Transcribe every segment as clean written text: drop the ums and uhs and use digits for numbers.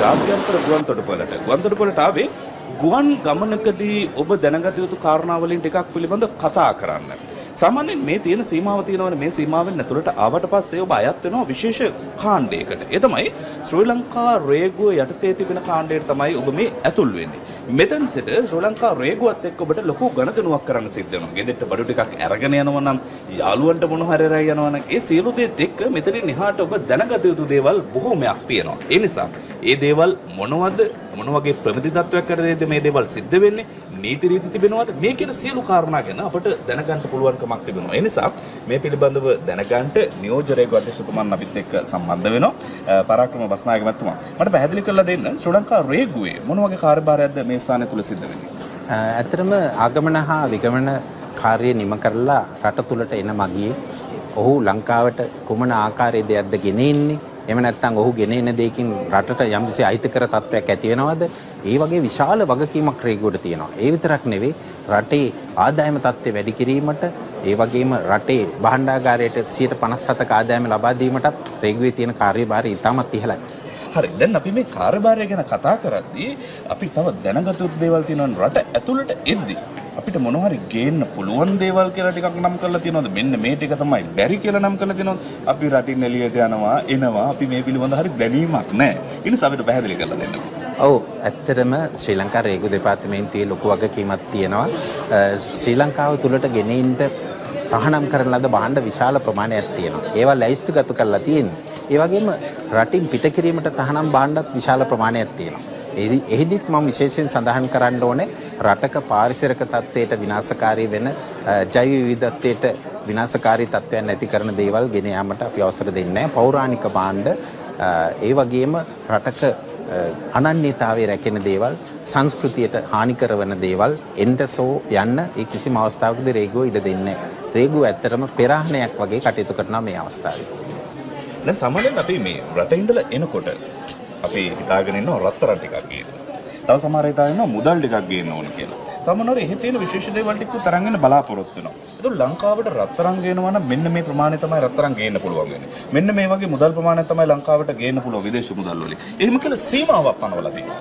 ජාත්‍යන්තර ගුවන් තොටුපළට. ගුවන් තොටුපළට ආවේ ගුවන් ගමනකදී ඔබ දැනගත යුතු කාරණා වලින් ටිකක් පිළිබඳව කතා කරන්න. සාමාන්‍යයෙන් මේ තියෙන සීමාව තියෙනවනේ මේ සීමාවෙන් ඇතුළට ආවට පස්සේ ඔබ අයත් වෙනවා විශේෂ කාණ්ඩයකට. ඒ තමයි ශ්‍රී ලංකා රේගුව යටතේ තිබෙන කාණ්ඩයට තමයි ඔබ මේ ඇතුල් වෙන්නේ. මෙතන සිට ශ්‍රී ලංකා රේගුවත් එක්ක ඔබට ලොකු ගණතුණුවක් කරන්න සිද්ධ වෙනවා. ගෙදරට බඩු ටිකක් අරගෙන යනවා නම් යාළුවන්ට මොන හරි රැයි යනවා නම් ඒ සියලු දේත් එක්ක මෙතනින් එහාට ඔබ දැනගත යුතු දේවල් බොහෝමයක් තියෙනවා. ඒ නිසා ඒ දේවල් මොනවද මොන වගේ ප්‍රමිති තත්වයක් කරදේද මේ දේවල් සිද්ධ වෙන්නේ නීති රීති තිබෙනවද මේ කියන සියලු කාරණා ගැන අපට දැනගන්න පුළුවන්කමක් තිබෙනවා. ඒ නිසා මේ පිළිබඳව දැනගන්න නියෝජ්‍ය රේගු අධ්‍යක්ෂතුමන් අපිත් එක්ක සම්බන්ධ වෙනවා. පරාක්‍රම බස්නායක මහත්මයා මට පැහැදිලි කරලා දෙන්න ශ්‍රී ලංකා රේගුවේ මොන වගේ කාර්යභාරයක්ද මේ ස්ථානය තුල සිද්ධ වෙන්නේ? ඇත්තටම ආගමන හා විගමන කාර්ය නිම කරලා රට තුලට එන මගියේ ඔහු ලංකාවට කුමන ආකාරයේ දෙයක්ද ගෙනෙන්නේ? එහෙම නැත්නම් ඔහු ගෙනෙන දෙයකින් රටට යම්කිසි අහිතකර තත්ත්වයක් ඇති වෙනවද? ඒ වගේ විශාල වගකීමක් රේගුවට තියෙනවා. ඒ විතරක් නෙවෙයි රටේ ආදායම තත්ත්වය වැඩි කිරීමට ඒ වගේම රටේ භාණ්ඩාගාරයට 57% ආදායම ලබා දීමටත් රේගුවේ තියෙන කාර්යභාරය ඉතාමත් ඉහළයි. හරි දැන් අපි මේ කාර්යභාරය ගැන කතා කරද්දී අපි තව දැනගත යුතු දේවල් තියෙනවා රට ඇතුළට එද්දී අපිට මොන හරි ගේන්න පුළුවන් දේවල් කියලා ටිකක් නම් කරලා තියෙනවද මෙන්න මේ ටික තමයි බැරි කියලා නම් කරලා තියෙනවද අපි රටින් එළියට යනවා එනවා අපි මේ පිළිබඳ හරි දැනීමක් නැහැ ඊට සමහරවිට පැහැදිලි කරලා දෙන්න. ඔව් ඇත්තටම ශ්‍රී ලංකා රේගු දෙපාර්තමේන්තුවේ ලොකු වගකීමක් තියෙනවා ශ්‍රී ලංකාව තුලට ගෙනෙන්න තහනම් කරන ලද භාණ්ඩ විශාල ප්‍රමාණයක් තියෙනවා. ඒවා ලැයිස්තුගත කරලා තියෙන්නේ. ඒ වගේම රටින් පිට කිරීමට තහනම් භාණ්ඩත් විශාල ප්‍රමාණයක් තියෙනවා. එහිදීත් මම විශේෂයෙන් සඳහන් කරන්න ඕනේ රටක පාරිසරික තත්ත්වයට විනාශකාරී වෙන ජෛව විවිධත්වයට විනාශකාරී තත්ත්වයන් නැති කරන දේවල් ගෙන යාමට අපි අවසර දෙන්නේ නැහැ. පෞරාණික භාණ්ඩ ඒ වගේම රටක අනන්‍යතාවයේ රැකෙන දේවල් සංස්කෘතියට හානි කරන දේවල් එන්ටසෝ යන්න ඒ කිසිම අවස්ථාවකදී රේගුව ඉඩ දෙන්නේ නැහැ. රේගුව ඇත්තටම පෙරහණයක් වගේ කටයුතු කරනවා මේ අවස්ථාවේ. දැන් සමහරවිට අපි මේ රටේ ඉඳලා එනකොට අපි හිතාගෙන ඉන්නවා රත්තරන් ටිකක් ගේන්න. තව සමහර හිතාගෙන ඉන්නවා මුදල් ටිකක් ගේන්න ඕන කියලා. තව මොනවාරි එහෙ තියෙන විශේෂ දේවල් ටික තරම් වෙන බලාපොරොත්තු වෙනවා. ඒක ලංකාවට රත්තරන් ගේනවා නම් මෙන්න මේ ප්‍රමාණය තමයි රත්තරන් ගේන්න පුළුවන් වෙන්නේ. මෙන්න මේ වගේ මුදල් ප්‍රමාණයක් තමයි ලංකාවට ගේන්න පුළුවන් විදේශ මුදල් වලින්. එහෙම කියලා සීමාවක් පනවලා තියෙනවා.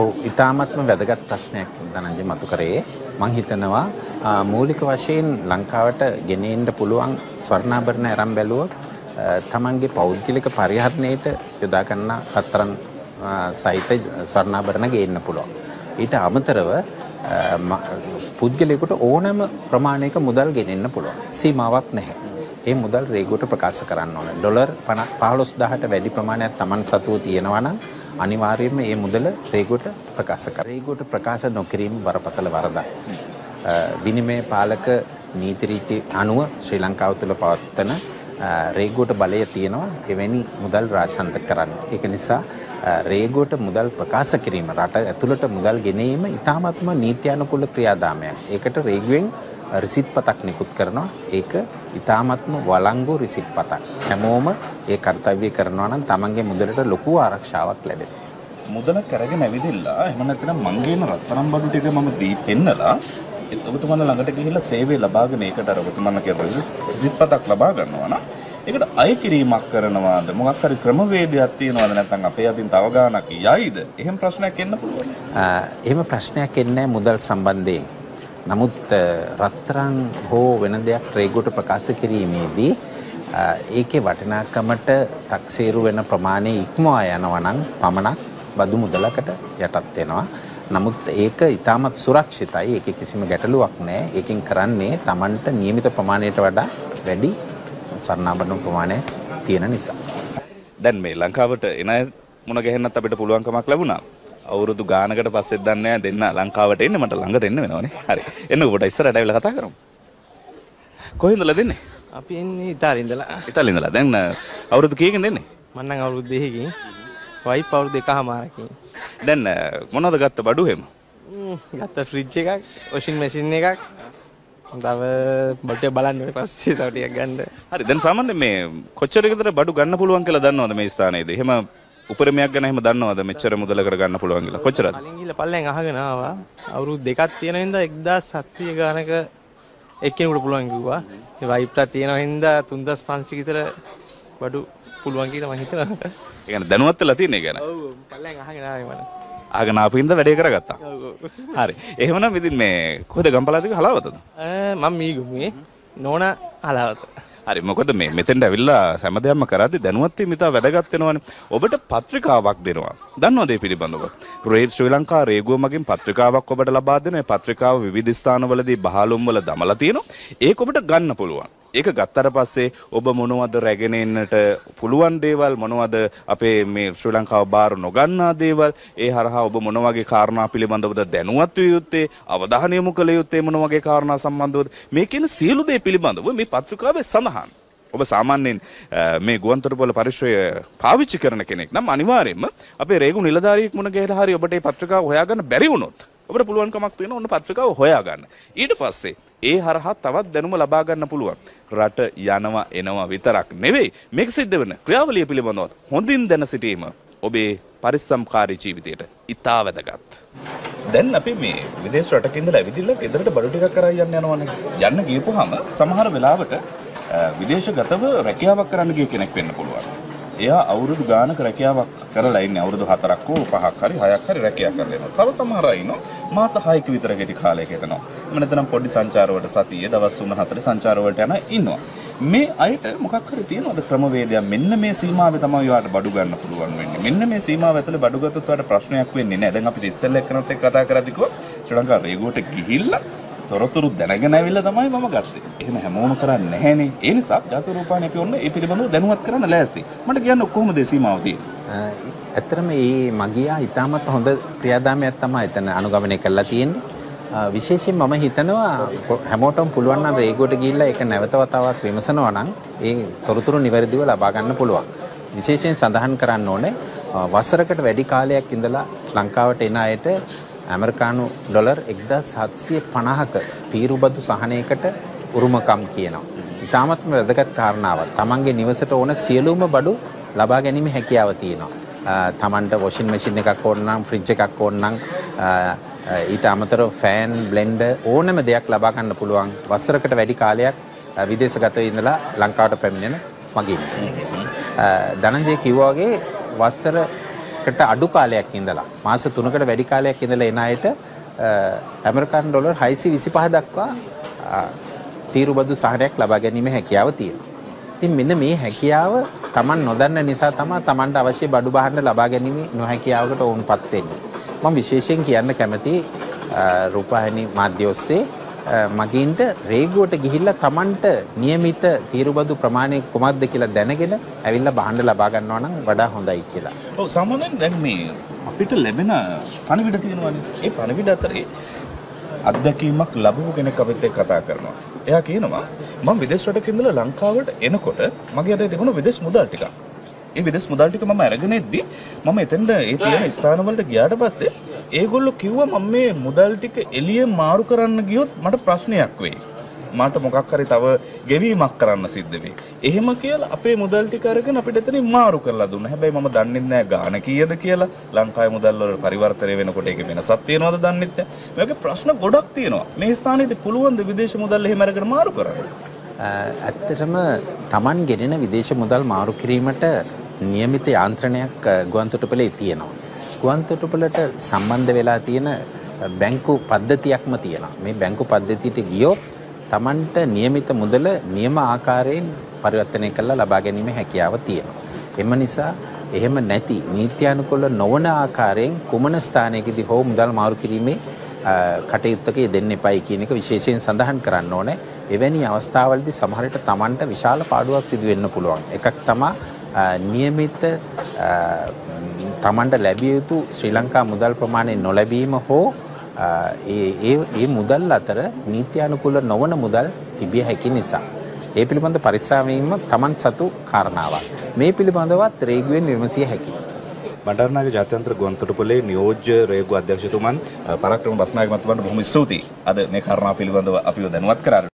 ඔව් ඊටාත්ම වැදගත් ප්‍රශ්නයක් දනංජි මතු කරේ. මම හිතනවා මූලික වශයෙන් ලංකාවට ගෙනෙන්න පුළුවන් ස්වර්ණාභරණ අරන් බැලුවොත් තමන්ගේ පෞද්ගලික පරිහරණයට යොදා ගන්න රත්තරන් සහිත ස්වර්ණාභරණ ගේන්න පුළුවන්. ඊට අමතරව පුද්ගලයෙකුට ඕනෑම ප්‍රමාණයක මුදල් ගෙනෙන්න පුළුවන්. සීමාවක් නැහැ. ඒ මුදල් රේගුවට ප්‍රකාශ කරන්න ඕනේ. ඩොලර් 15000ට වැඩි ප්‍රමාණයක් තමන් සතුව තියෙනවා නම් අනිවාර්යයෙන්ම මේ මුදල රේගුවට ප්‍රකාශ කරන්න. රේගුවට ප්‍රකාශ නොකිරීම බරපතල වරදක්. විනිමය පාලක නීති රීති අනුව ශ්‍රී ලංකාව තුළ පවත්වන රේගුවට බලය තියෙනවා එවැනි මුදල් රාශාන්ත කරන්න. ඒක නිසා රේගුවට මුදල් ප්‍රකාශ කිරීම රට ඇතුළට මුදල් ගෙනීම ඉතාමත්ම නීත්‍යානුකූල ක්‍රියාදාමයක්. ඒකට රේගුවෙන් රිසිට් පතක් නිකුත් කරනවා. ඒක ඉතාමත්ම වළංගු රිසිට් පතක්. හැමෝම ඒ කර්තව්‍ය කරනවා නම් තමන්ගේ මුදලට ලොකු ආරක්ෂාවක් ලැබෙනවා. මුදල කරගෙන ඇවිදිලා එහෙම නැත්නම් මං ගේන රත්තරන් බඩු ටික මම දී පෙන්නලා ඔබතුමන්ලා ළඟට ගිහිල්ලා සේවය ලබාගෙන ඒකට අර ඔබතුමන්ලා කියන රිසිට් පතක් ලබා ගන්නවා නම් ඒකට අය කිරීමක් කරනවාද මොකක් හරි ක්‍රමවේදයක් තියනවාද නැත්නම් අපේ අතින් තව ගාණක් යයිද එහෙම ප්‍රශ්නයක් එන්න පුළුවන්. එහෙම ප්‍රශ්නයක් එන්නේ මුදල් සම්බන්ධයෙන්. නමුත් රත්තරන් හෝ වෙන දෙයක් රේගුවට ප්‍රකාශ කිරීමේදී ඒකේ වටිනාකමට තක්සේරු වෙන ප්‍රමාණය ඉක්මවා යනවා නම් පමණක් බදු මුදලකට යටත් වෙනවා. නමුත් ඒක ඉතාමත් සුරක්ෂිතයි. ඒකේ කිසිම ගැටලුවක් නැහැ. ඒකෙන් කරන්නේ Tamanට නියමිත ප්‍රමාණයට වඩා වැඩි ස්වර්ණාභරණ ප්‍රමාණය තියෙන නිසා. දැන් මේ ලංකාවට එන අය මුණ ගැහෙන්නත් අපිට පුළුවන්කමක් ලැබුණා. අවුරුදු ගානකට පස්සෙත් දන්නේ නැහැ දෙන්න ලංකාවට එන්නේ මට ළඟට එන්න වෙනවනේ. හරි. එන්න ඔබට ඉස්සරහට ඇවිල්ලා කතා කරමු. කොහෙන්දලා දෙන්නේ? අපි එන්නේ ඉතාලිය ඉඳලා. ඉතාලිය ඉඳලා. දැන් අවුරුදු කීයකින් දෙන්නේ? මම නම් අවුරුදු 2කින්. වයිෆ් අවුරුදු 1.5කින්. දැන් මොනවද ගත්ත බඩු හැම? ගත්ත ෆ්‍රිජ් එකක්, වොෂින් මැෂින් එකක්. තව බඩේ බලන්න ඊට පස්සේ තව ටිකක් ගන්න. හරි. දැන් සාමාන්‍යයෙන් මේ කොච්චර විතර බඩු ගන්න පුළුවන් කියලා දන්නවද මේ ස්ථානයේදී? එහෙම උපරිමයක් ගැන එහෙම දන්නවද මෙච්චර මුදලකට ගන්න පුළුවන් කියලා? කොච්චරද? කලින් ගිහලා පල්ලෙන් අහගෙන ආවා. අවුරුදු 2ක් තියෙන හින්දා 1700 ගානක එක්කෙනෙකුට පුළුවන් කිව්වා. ඒ වයිෆ්ටත් තියෙන හින්දා 3500 විතර බඩු පුළුවන් කියලා මම හිතනවා. ඒ කියන්නේ දැනුවත් වෙලා තියෙන එක ගැන. ඔව් පල්ලෙන් අහගෙන ආවේ මම. ආගෙන ආපින්ද වැඩේ කරගත්තා. ඔව් ඔව්. හරි. එහෙමනම් ඉතින් මේ කොහෙද ගම්පලාතික හලාවතද? මම මීගමුවේ නෝනා හලාවත. හරි මොකද මේ මෙතෙන්ට ඇවිල්ලා හැමදේම කරද්දි දැනුවත් වීම ඉතා වැදගත් වෙනවනේ. ඔබට පත්‍රිකාවක් දෙනවා. දන්නවද මේ පිළිබඳව? ශ්‍රී ලංකා රේගුව මගින් පත්‍රිකාවක් ඔබට ලබා දෙන. මේ පත්‍රිකාව විවිධ ස්ථානවලදී බහලුම් වල දමලා තියෙනවා. ඒක ඔබට ගන්න පුළුවන්. ඒක ගත්තට පස්සේ ඔබ මොනවද රැගෙන එන්නට පුළුවන් දේවල් මොනවද අපේ මේ ශ්‍රී ලංකාව බාර නොගන්නා දේවල් ඒ හරහා ඔබ මොන වගේ කාරණා පිළිබඳවද දැනුවත් විය යුත්තේ අවධානය යොමු කළ යුත්තේ මොන වගේ කාරණා සම්බන්ධවද මේ කියන සියලු දේ පිළිබඳව මේ පත්‍රිකාවේ සඳහන්. ඔබ සාමාන්‍යයෙන් මේ ගුවන්තොටුපොළ පරිශ්‍රය පාවිච්චි කරන කෙනෙක් නම් අනිවාර්යයෙන්ම අපේ රේගු නිලධාරියෙක් මුණ ගැහිලා හරි ඔබට මේ පත්‍රිකාව හොයාගන්න බැරි වුණොත් ඔබට පුළුවන්කමක් තියෙනවා ඔන්න පත්‍රිකාව හොයාගන්න. ඊට පස්සේ ඒ හරහා තවත් දැනුම ලබා ගන්න පුළුවන්. රට යනවා එනවා විතරක් නෙවෙයි මේක සිද්ධ වෙන ක්‍රියාවලිය පිළිබඳව හොඳින් දැන සිටීම ඔබේ පරිස්සම්කාරී ජීවිතයට ඉතා වැදගත්. දැන් අපි මේ විදේශ රටක ඉඳලා ඇවිදilla ගෙදරට බඩු ටිකක් කරා යන්න යනවනේ. යන්න ගියපුවාම සමහර වෙලාවට විදේශගතව රැකියාවක් කරන්න ගිය කෙනෙක් වෙන්න පුළුවන්. එයා අවුරුදු ගානක රැකියාවක් කරලා ඉන්නේ අවුරුදු 4ක් හෝ 5ක් හරි 6ක් හරි රැකියාවක් කරලා ඉන්නවා. සම සමහර අය ඉන්නවා මාස 6ක විතර ගෙටි කාලයක යනවා. එමු නැත්නම් පොඩි සංචාර වලට සතියේ දවස් 3-4 සංචාර වලට යන ඉන්නවා. මේ අයට මොකක් හරි තියෙනවද ක්‍රමවේදයක් මෙන්න මේ සීමාවේ තමයි ඔයාලට බඩු ගන්න පුළුවන් වෙන්නේ. මෙන්න මේ සීමාව ඇතුලේ බඩු ගත්තොත් ඔයාලට ප්‍රශ්නයක් වෙන්නේ නැහැ. දැන් අපිට ඉස්සෙල්ලා එක්කනත් එක්ක කතා කරද්දී කිව්වා ශ්‍රී ලංකා රේගුවට ගිහිල්ලා තොරතුරු දැනගෙන ඇවිල්ලා තමයි මම ගත්තේ. එහෙම හැමෝම කරන්නේ නැහැනේ. ඒ නිසා ජාතික රූපවාහිනිය අපි ඔන්න ඒ පිළිබඳව දැනුවත් කරන්න ලෑස්ති. මට කියන්න කොහොමද මේ සීමාව තියෙන්නේ? ඇත්තටම මේ මගියා ඉතාමත් හොඳ ක්‍රියාදාමයක් තමයි එතන අනුගමනය කරලා තියෙන්නේ. විශේෂයෙන් මම හිතනවා හැමෝටම පුළුවන් නම් රේගුවට ගිහිල්ලා ඒක නැවත වතාවක් විමසනවා නම් ඒ තොරතුරු නිවැරදිව ලබා ගන්න පුළුවන්. විශේෂයෙන් සඳහන් කරන්න ඕනේ වසරකට වැඩි කාලයක් ඉඳලා ලංකාවට එන අයට ඇමරිකානු ඩොලර් 1750ක තීරුබදු සහනයකට උරුමකම් කියනවා. ඉතාමත්ම වැදගත් කාරණාවක්. තමන්ගේ නිවසට ඕන සියලුම බඩු ලබා ගැනීම හැකියාව තියෙනවා. තමන්ට වොෂින් මැෂින් එකක් ඕන නම් ෆ්‍රිජ් එකක් ඕන නම් ඊට අමතරව ෆෑන් බ්ලෙන්ඩර් ඕනම දෙයක් ලබා ගන්න පුළුවන් වසරකට වැඩි කාලයක් විදේශගතව ඉඳලා ලංකාවට පැමිණෙන මගින්. ධනංජය කිව්වා වගේ වසරකට අඩු කාලයක් ඉඳලා මාස 3කට වැඩි කාලයක් ඉඳලා එන අයට ඇමරිකානු ඩොලර් 625 දක්වා තීරුබදු සහනයක් ලබා ගැනීම හැකියාව තියෙනවා. ඉතින් මෙන්න මේ හැකියාව Taman නොදන්න නිසා තමයි Tamanට අවශ්‍ය බඩු බහන්න ලබා ගැනීම නොහැකියාවකට වුණපත් වෙන්නේ. මම විශේෂයෙන් කියන්න කැමති රූපවාහිනී මාධ්‍ය ඔස්සේ මගින්ට රේගුවට ගිහිල්ලා Tamanට નિયમિત තීරුබදු ප්‍රමාණය කොහොමද කියලා දැනගෙන ඇවිල්ලා බහන්න ලබා ගන්නවා නම් වඩා හොඳයි කියලා. ඔව් සාමාන්‍යයෙන් දැන් මේ අපිට ලැබෙන පණිවිඩ තියෙනවානේ. ඒ පණිවිඩ අතරේ අත්දැකීමක් ලැබුව කෙනෙක් අපිත් එක්ක කතා කරනවා. එයා කියනවා මම විදේශ රටක ඉඳලා ලංකාවට එනකොට මගේ අතේ තිබුණ විදේශ මුදල් ටිකක්. ඒ විදේශ මුදල් ටික මම අරගෙන එද්දි මම එතෙන්ද ඒ තියෙන ස්ථාන වලට ගියාට පස්සේ ඒගොල්ලෝ කිව්වා මම මේ මුදල් ටික එළියෙන් මාරු කරන්න ගියොත් මට ප්‍රශ්නයක් වෙයි. මට මොකක් හරි තව ගෙවීමක් කරන්න සිද්ධ වෙයි. එහෙම කියලා අපේ මුදල් ටික අරගෙන අපිට එතනින් මාරු කරලා දුන්නා. හැබැයි මම දන්නේ නැහැ ගාණ කීයද කියලා. ලංකාවේ මුදල් වල පරිවර්තනය වෙනකොට ඒක වෙනසක් තියෙනවද දන්නේ නැහැ. මේකේ ප්‍රශ්න ගොඩක් තියෙනවා. මේ ස්ථානයේදී පුළුවන් ද විදේශ මුදල් එහෙම අරගෙන මාරු කරන්න? ඇත්තටම Taman ගෙනෙන විදේශ මුදල් මාරු කිරීමට નિયમિત යාන්ත්‍රණයක් ගුවන්තොටුපළේ තියෙනවා. ගුවන්තොටුපළට සම්බන්ධ වෙලා තියෙන බැංකු පද්ධතියක්ම තියෙනවා. මේ බැංකු පද්ධතියට ගියොත් Tamanට નિયમિત මුදල නියම ආකාරයෙන් පරිවර්තනය කරලා ලබා ගැනීම හැකියාව තියෙනවා. එම නිසා එහෙම නැති නීත්‍යානුකූල නොවන ආකාරයෙන් කුමන ස්ථානයකදී හෝ මුදල් මාරු කිරීමේ කටයුත්තක යෙදෙන්න එපයි කියන එක විශේෂයෙන් සඳහන් කරන්න ඕනේ. එවැනි අවස්ථාවලදී සමහර විට Tamanට විශාල පාඩුවක් සිදු වෙන්න පුළුවන්. එකක් තමයි નિયમિત Tamanට ලැබිය යුතු ශ්‍රී ලංකා මුදල් ප්‍රමාණය නොලැබීම හෝ ඒ මුදල් අතර නීත්‍යානුකූල නොවන මුදල් තිබිය හැකි නිසා. ඒ පිළිබඳ පරිස්සම් වීම Taman සතු කාරණාවක්. මේ පිළිබඳවත් රේගුවෙන් විමසිය හැකියි. බණ්ඩාරනායක ජාත්‍යන්තර ගුවන්තොටුපළේ නියෝජ්‍ය රේගු අධ්‍යක්ෂතුමන් පරාක්‍රම බස්නායක මහත්මයාට බොහොම ස්තුතියි. අද මේ කාරණා පිළිබඳව අපිව දැනුවත් කරා.